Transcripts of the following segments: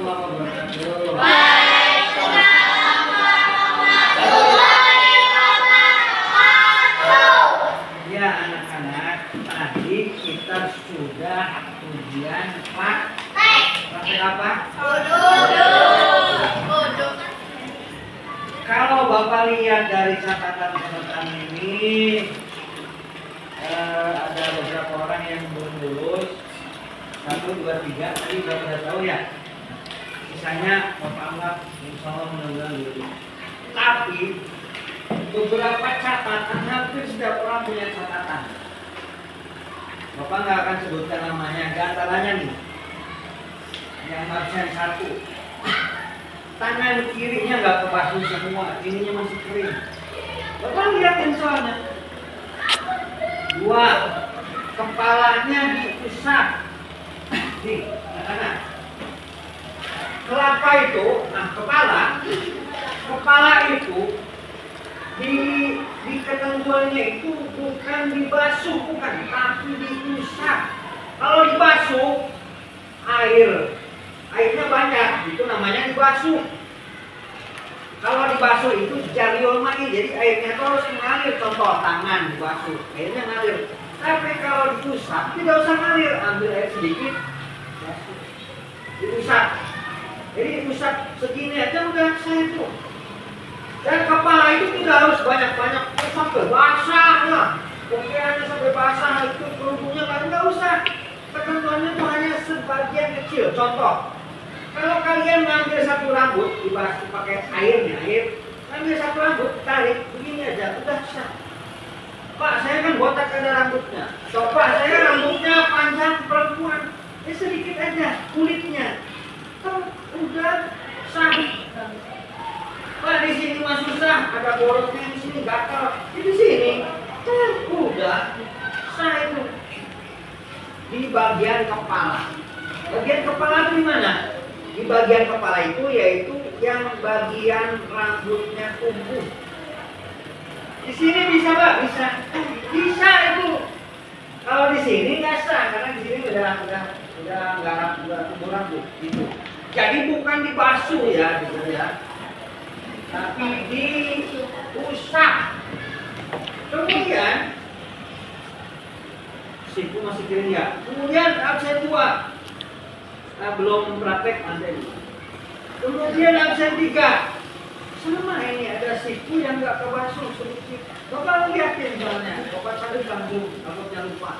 warahmatullahi wabarakatuh. Waalaikumsalam warahmatullahi wabarakatuh. Ya anak-anak, tadi kita sudah ujian praktek apa? Duduk. Kalau Bapak lihat dari catatan ini, ada beberapa orang yang belum lulus. 1, 2, 3, tadi Bapak sudah tahu ya. Sisanya Bapak anggap insya Allah mudah-mudahan lulus. Tapi beberapa catatan hampir setiap orang punya catatan. Bapak nggak akan sebutkan namanya, di antaranya nih. Yang absen 1. Tangan kirinya nggak kebasuh semua, ininya masih kering. Bapak lihatin soalnya. 2. Kepalanya diusap. Nih, anak-anak. Kelapa itu, nah kepala itu di ketentuannya itu bukan dibasuh, bukan, tapi diusap. Kalau dibasuh, airnya banyak, itu namanya dibasuh. Kalau dibasuh itu jariul ma'i, jadi airnya itu harus mengalir. Contoh tangan dibasuh, airnya ngalir. Tapi kalau diusap tidak usah ngalir, ambil air sedikit, basuh, diusap. Jadi diusap segini aja udah sah itu. Dan kepala itu tidak harus banyak-banyak sampai basah lah. Pakaiannya sampai basah, itu kerudungnya nggak usah. Ketentuannya itu hanya sebagian kecil. Contoh, kalau kalian ngambil satu rambut, dibasuh pakai air, ambil satu rambut, tarik, begini aja, udah sah. Pak, saya kan botak ada rambutnya. Coba saya rambutnya panjang perempuan, sedikit aja kulitnya, udah sah. Pak, di sini mah susah, ada bolotnya di sini gatal, di sini, udah sah itu. Di bagian kepala. Bagian kepala itu di mana? Di bagian kepala itu yaitu yang bagian rambutnya tumbuh. Di sini bisa Pak? Bisa itu. Kalau di sini nggak sah karena di sini udah nggak tumbuh rambut gitu. Jadi bukan dibasuh ya, gitu ya. Tapi diusap. Kemudian siku masih kering ya. Kemudian absen 2. Belum praktek nanti. Kemudian absen 3. Sama ini ada siku yang nggak kebasuh sedikit. Bapak lihatin soalnya. Bapak cari langsung, takutnya lupa.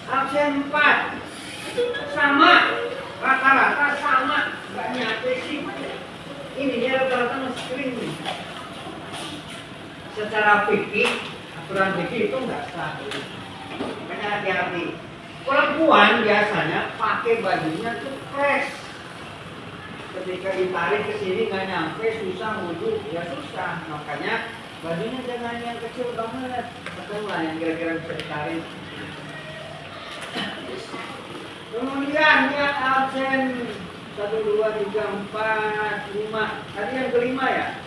Absen 4. Sama. Rata-rata sama. Nggak nyampe siku. Ininya rata-rata masih kering nih. Secara fikih, aturan fikih itu nggak sah. Makanya hati-hati. Perempuan biasanya pakai bajunya tuh fresh. Ketika ditarik ke sini nggak nyampe, susah wudhu, ya susah. Makanya bajunya jangan yang kecil banget. Betul lah yang kira-kira bisa ditarik. Kemudian yang absen 1, 2, 3, 4, 5. Tadi yang kelima ya.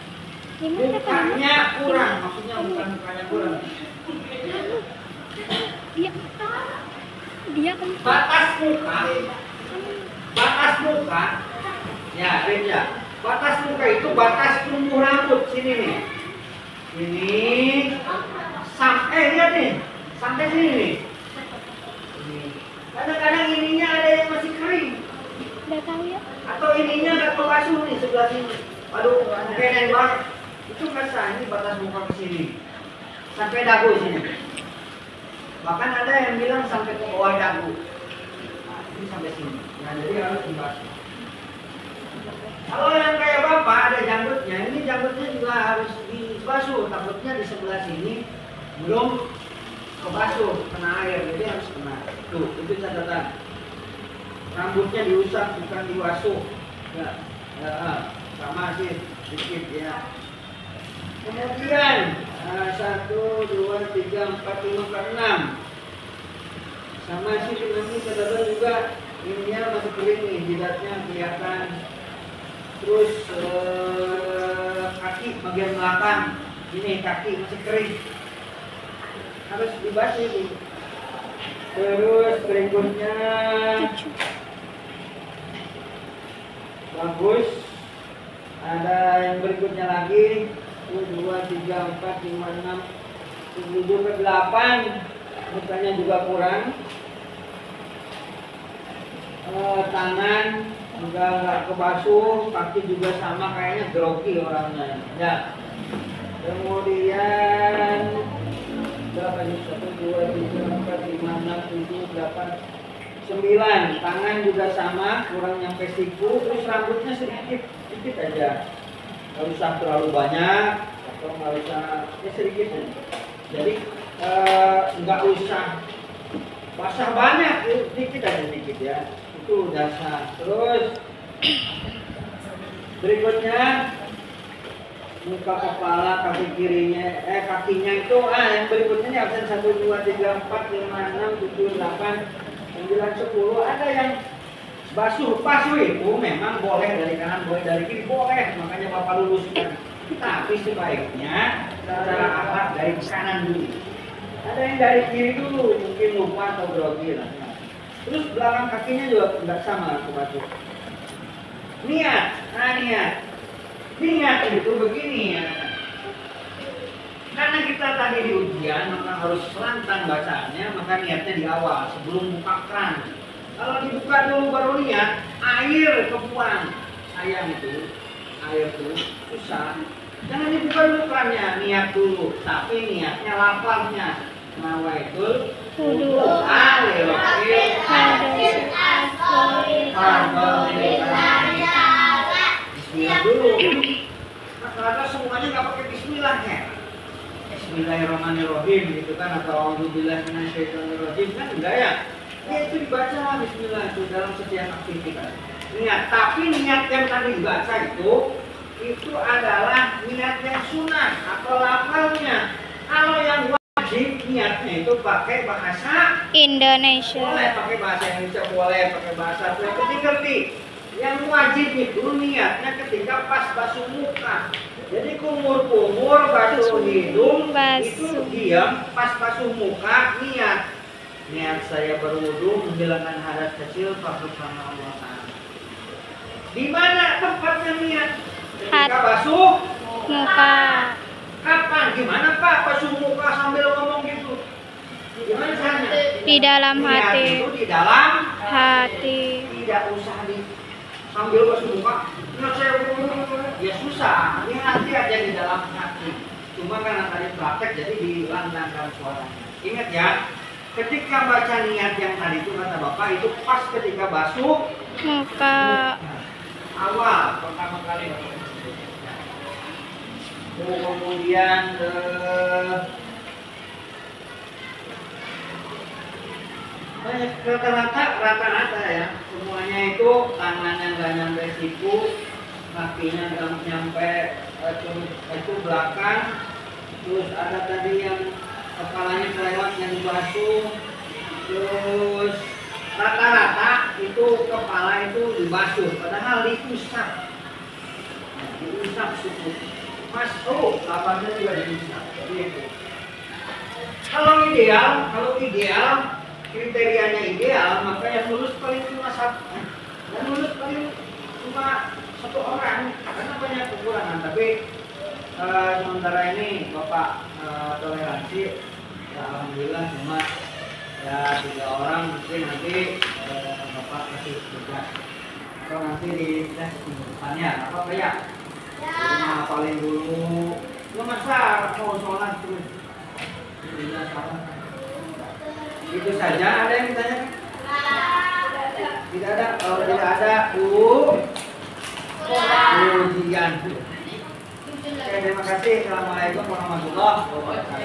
Mukanya kurang, maksudnya bukan mukanya kurang. Dia kan Batas muka, ya beda. Batas muka itu batas tumbuh rambut sini nih. Ini sampai lihat nih, sampai sini nih. Kadang-kadang ininya ada yang masih kering. udah tahu ya. Atau ininya nggak kebasuh nih sebelah sini. Aduh, keren banget. Itu nggak sah, ini batas muka ke sini. Sampai dagu sini. Bahkan ada yang bilang sampai ke bawah dagu. Nah, ini sampai sini. Nah, jadi harus dibasuh. Kalau yang kayak Bapak ada janggutnya, ini janggutnya juga harus dibasuh. Takutnya di sebelah sini belum kebasuh, kena air, jadi harus kena. Tuh, itu catatan. Rambutnya diusap, bukan dibasuh. Ya, sama sih, sedikit ya. Kemudian 1, 2, 3, 4, 5, 6. Sama sih ini catatan juga. Ininya masih kering nih, jidatnya kelihatan. Terus kaki bagian belakang, ini kaki masih kering, harus dibasuh ini. Terus berikutnya Bagus. Ada yang berikutnya lagi. 1, 2, 3, 4, 5, 6, 7, 8. Mukanya juga kurang. Tangan juga nggak kebasuh, kaki juga sama, kayaknya grogi orangnya. Ya. Kemudian berapa ini? 1, 2, 3, 4, 5, 6, 7, 8, 9. Tangan juga sama, kurang nyampe siku. Terus rambutnya sedikit aja. Nggak usah terlalu banyak atau nggak usah, ya sedikit aja. Jadi nggak usah basah banyak, sedikit aja sedikit ya. Itu dasar. Terus berikutnya muka, kepala, kaki kirinya, kakinya itu yang berikutnya ini absen 1, 2, 3, 4, 5, 6, 7, 8, 9, 10. Ada yang basuh itu memang boleh dari kanan, boleh dari kiri, boleh. Makanya Bapak luruskan. Tapi sebaiknya cara akhlak dari kanan dulu. Ada yang dari kiri dulu, mungkin lupa atau grogi lah. Terus belakang kakinya juga nggak sama aku basuh. Niat, niat itu begini ya. Karena kita tadi di ujian, maka harus lantang bacaannya, maka niatnya di awal sebelum buka keran. Kalau dibuka dulu baru niat, air kebuang. Sayang itu, air itu susah. Jangan dibuka dulu kerannya, niat dulu. Tapi niatnya lafaznya. Nawaitul wudu alil Bismillah dulu. Rata-rata semuanya nggak pakai Bismillah ya. Bismillahirrahmanirrahim gitu kan, atau A'udzubillahi minasyaitonirrajim kan enggak ya? Ya itu dibaca Bismillah itu dalam setiap aktivitas. Niat, tapi niat yang tadi dibaca itu adalah niat yang sunnah atau lafalnya. Kalau yang wajib niatnya itu pakai bahasa Indonesia. Boleh pakai bahasa Indonesia, boleh pakai bahasa Arab, ngerti. Yang wajib itu niatnya ketika pas basuh muka. Jadi kumur-kumur, basuh hidung, itu diam, pas basuh muka, niat saya berwudu menghilangkan hadas kecil, takut sama Allah Ta'ala. Di mana tempatnya niat? Ketika basuh muka. Kapan? Gimana Pak basuh muka sambil ngomong gitu? Gimana caranya? Di dalam niat hati. itu di dalam Hati. Tidak usah sambil basuh muka. Nah, ya susah. Ini nanti aja di dalam hati. Cuma karena tadi praktek jadi dilantangkan suaranya. Ingat ya, ketika baca niat yang tadi itu kata Bapak itu pas ketika basuh Muka. awal pertama kali Bapak. Kemudian rata-rata ya semuanya itu tangannya nggak nyampe siku, kakinya nggak nyampe itu belakang, terus ada tadi yang kepalanya kelewat yang dibasuh, terus rata-rata itu kepala itu dibasuh padahal diusap suku. Mas, lapasnya juga diusap. Gitu. Kalau ideal kriterianya ideal, maka yang lulus paling cuma satu. Yang lulus paling cuma satu orang, karena banyak kekurangan. Tapi sementara ini Bapak toleransi, ya, alhamdulillah cuma ya 3 orang, mungkin nanti Bapak kasih tugas. Atau nanti di tes depannya, apa ya? Paling dulu, lu masa mau sholat terus? Itu saja. Ada yang ditanya? Tidak ada. Kalau tidak ada, ujian. Oke, terima kasih. Assalamualaikum warahmatullahi wabarakatuh.